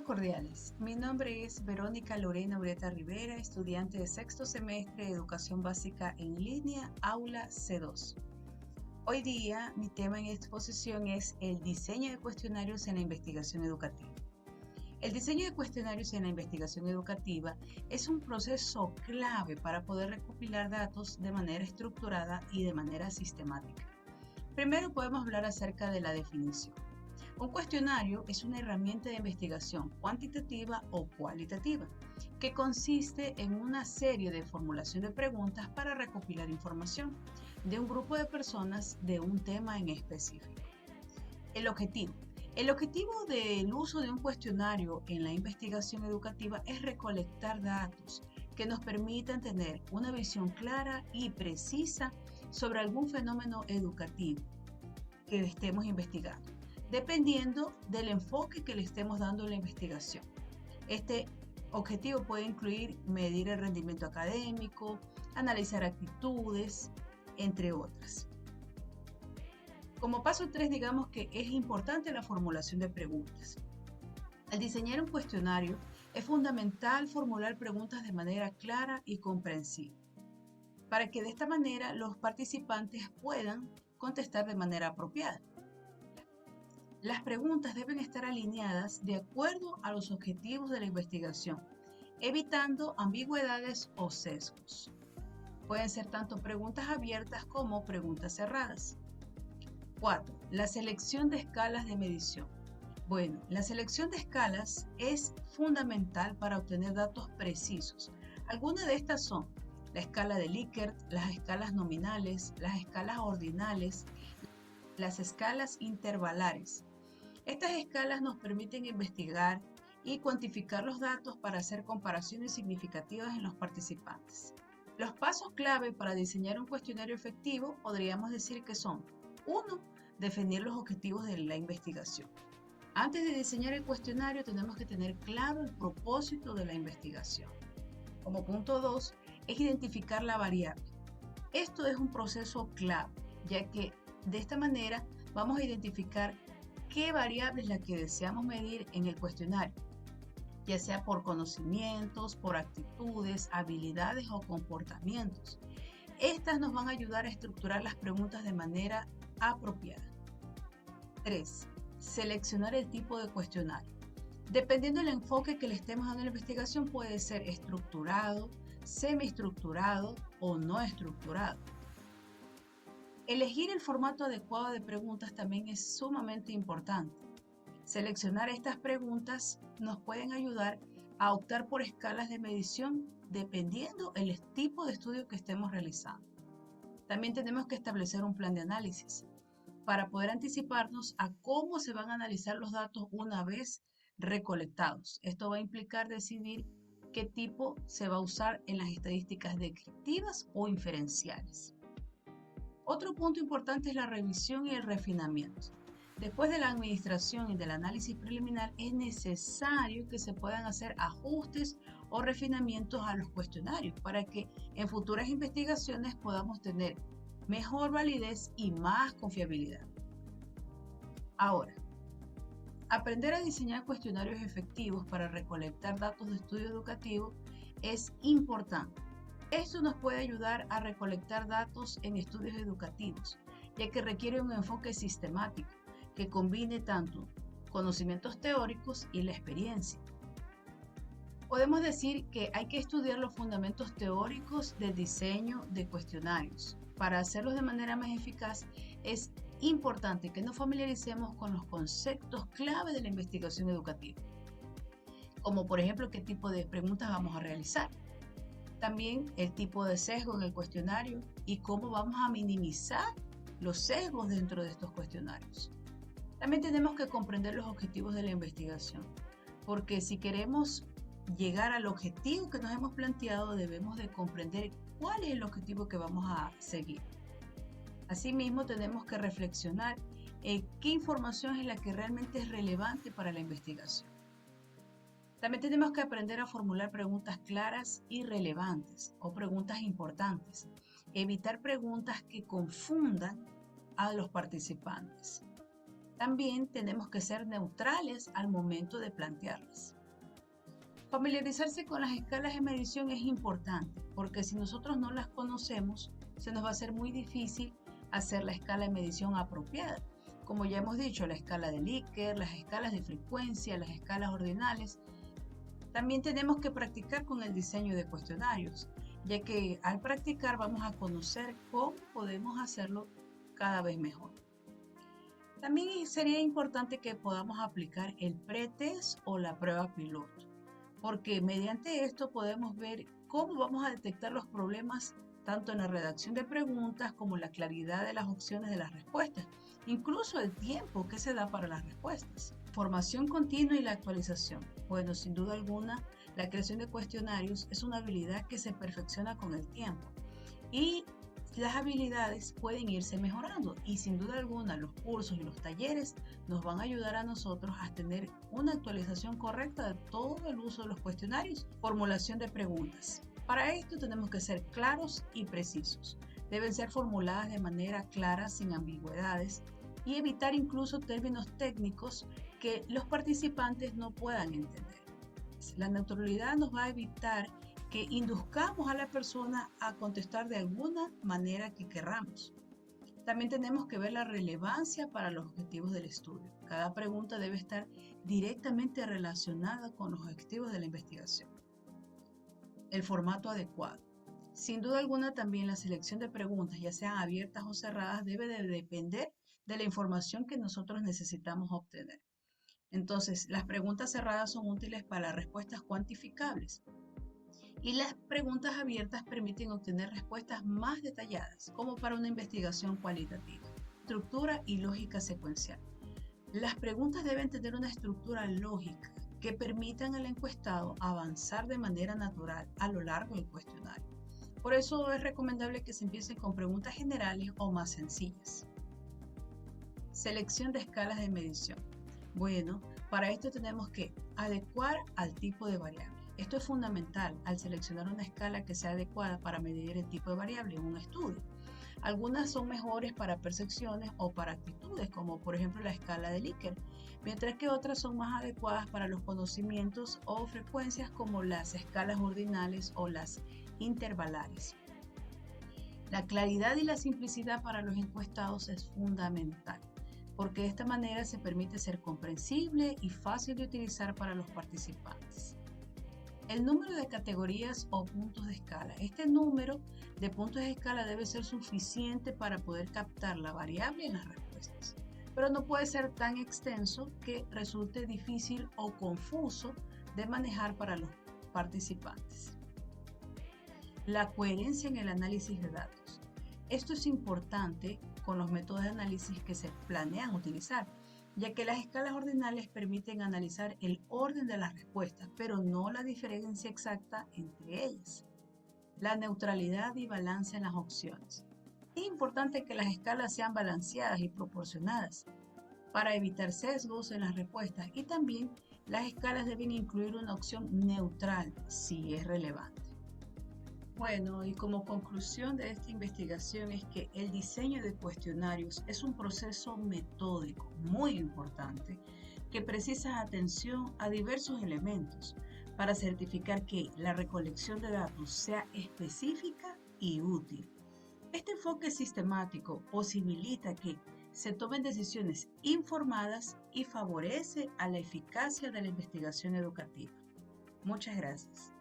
cordiales. Mi nombre es Verónica Lorena Ureta Rivera, estudiante de sexto semestre de Educación Básica en Línea, Aula C2. Hoy día mi tema en exposición es el diseño de cuestionarios en la investigación educativa. El diseño de cuestionarios en la investigación educativa es un proceso clave para poder recopilar datos de manera estructurada y de manera sistemática. Primero podemos hablar acerca de la definición. Un cuestionario es una herramienta de investigación cuantitativa o cualitativa que consiste en una serie de formulación de preguntas para recopilar información de un grupo de personas de un tema en específico. El objetivo. El objetivo del uso de un cuestionario en la investigación educativa es recolectar datos que nos permitan tener una visión clara y precisa sobre algún fenómeno educativo que estemos investigando, dependiendo del enfoque que le estemos dando a la investigación. Este objetivo puede incluir medir el rendimiento académico, analizar actitudes, entre otras. Como paso 3, digamos que es importante la formulación de preguntas. Al diseñar un cuestionario, es fundamental formular preguntas de manera clara y comprensible, para que de esta manera los participantes puedan contestar de manera apropiada. Las preguntas deben estar alineadas de acuerdo a los objetivos de la investigación, evitando ambigüedades o sesgos. Pueden ser tanto preguntas abiertas como preguntas cerradas. 4. La selección de escalas de medición. Bueno, la selección de escalas es fundamental para obtener datos precisos. Algunas de estas son la escala de Likert, las escalas nominales, las escalas ordinales, las escalas intervalares. Estas escalas nos permiten investigar y cuantificar los datos para hacer comparaciones significativas en los participantes. Los pasos clave para diseñar un cuestionario efectivo podríamos decir que son: 1. Definir los objetivos de la investigación. Antes de diseñar el cuestionario tenemos que tener claro el propósito de la investigación. Como punto 2, es identificar la variable. Esto es un proceso clave, ya que de esta manera vamos a identificar qué variable es la que deseamos medir en el cuestionario, ya sea por conocimientos, por actitudes, habilidades o comportamientos. Estas nos van a ayudar a estructurar las preguntas de manera apropiada. 3. Seleccionar el tipo de cuestionario. Dependiendo del enfoque que le estemos dando a la investigación, puede ser estructurado, semiestructurado o no estructurado. Elegir el formato adecuado de preguntas también es sumamente importante. Seleccionar estas preguntas nos pueden ayudar a optar por escalas de medición dependiendo el tipo de estudio que estemos realizando. También tenemos que establecer un plan de análisis para poder anticiparnos a cómo se van a analizar los datos una vez recolectados. Esto va a implicar decidir qué tipo se va a usar en las estadísticas descriptivas o inferenciales. Otro punto importante es la revisión y el refinamiento. Después de la administración y del análisis preliminar, es necesario que se puedan hacer ajustes o refinamientos a los cuestionarios para que en futuras investigaciones podamos tener mejor validez y más confiabilidad. Ahora, aprender a diseñar cuestionarios efectivos para recolectar datos de estudio educativo es importante. Esto nos puede ayudar a recolectar datos en estudios educativos, ya que requiere un enfoque sistemático que combine tanto conocimientos teóricos y la experiencia. Podemos decir que hay que estudiar los fundamentos teóricos del diseño de cuestionarios. Para hacerlos de manera más eficaz, es importante que nos familiaricemos con los conceptos clave de la investigación educativa, como por ejemplo qué tipo de preguntas vamos a realizar. También el tipo de sesgo en el cuestionario y cómo vamos a minimizar los sesgos dentro de estos cuestionarios. También tenemos que comprender los objetivos de la investigación, porque si queremos llegar al objetivo que nos hemos planteado, debemos de comprender cuál es el objetivo que vamos a seguir. Asimismo, tenemos que reflexionar en qué información es la que realmente es relevante para la investigación. También tenemos que aprender a formular preguntas claras y relevantes o preguntas importantes. Evitar preguntas que confundan a los participantes. También tenemos que ser neutrales al momento de plantearlas. Familiarizarse con las escalas de medición es importante porque si nosotros no las conocemos, se nos va a hacer muy difícil hacer la escala de medición apropiada. Como ya hemos dicho, la escala de Likert, las escalas de frecuencia, las escalas ordinales. También tenemos que practicar con el diseño de cuestionarios, ya que al practicar vamos a conocer cómo podemos hacerlo cada vez mejor. También sería importante que podamos aplicar el pretest o la prueba piloto, porque mediante esto podemos ver cómo vamos a detectar los problemas tanto en la redacción de preguntas como la claridad de las opciones de las respuestas, incluso el tiempo que se da para las respuestas. Formación continua y la actualización. Bueno, sin duda alguna, la creación de cuestionarios es una habilidad que se perfecciona con el tiempo y las habilidades pueden irse mejorando y sin duda alguna los cursos y los talleres nos van a ayudar a nosotros a tener una actualización correcta de todo el uso de los cuestionarios, formulación de preguntas. Para esto tenemos que ser claros y precisos. Deben ser formuladas de manera clara, sin ambigüedades y evitar incluso términos técnicos que los participantes no puedan entender. La neutralidad nos va a evitar que induzcamos a la persona a contestar de alguna manera que querramos. También tenemos que ver la relevancia para los objetivos del estudio. Cada pregunta debe estar directamente relacionada con los objetivos de la investigación. El formato adecuado. Sin duda alguna también la selección de preguntas, ya sean abiertas o cerradas, debe de depender de la información que nosotros necesitamos obtener. Entonces, las preguntas cerradas son útiles para respuestas cuantificables y las preguntas abiertas permiten obtener respuestas más detalladas, como para una investigación cualitativa. Estructura y lógica secuencial. Las preguntas deben tener una estructura lógica que permitan al encuestado avanzar de manera natural a lo largo del cuestionario. Por eso es recomendable que se empiece con preguntas generales o más sencillas. Selección de escalas de medición. Bueno, para esto tenemos que adecuar al tipo de variable. Esto es fundamental al seleccionar una escala que sea adecuada para medir el tipo de variable en un estudio. Algunas son mejores para percepciones o para actitudes, como por ejemplo la escala de Likert, mientras que otras son más adecuadas para los conocimientos o frecuencias como las escalas ordinales o las intervalares. La claridad y la simplicidad para los encuestados es fundamental, porque de esta manera se permite ser comprensible y fácil de utilizar para los participantes. El número de categorías o puntos de escala. Este número de puntos de escala debe ser suficiente para poder captar la variable en las respuestas, pero no puede ser tan extenso que resulte difícil o confuso de manejar para los participantes. La coherencia en el análisis de datos. Esto es importante con los métodos de análisis que se planean utilizar, ya que las escalas ordinales permiten analizar el orden de las respuestas, pero no la diferencia exacta entre ellas. La neutralidad y balance en las opciones. Es importante que las escalas sean balanceadas y proporcionadas para evitar sesgos en las respuestas, y también las escalas deben incluir una opción neutral si es relevante. Bueno, y como conclusión de esta investigación es que el diseño de cuestionarios es un proceso metódico muy importante que precisa atención a diversos elementos para certificar que la recolección de datos sea específica y útil. Este enfoque sistemático posibilita que se tomen decisiones informadas y favorece a la eficacia de la investigación educativa. Muchas gracias.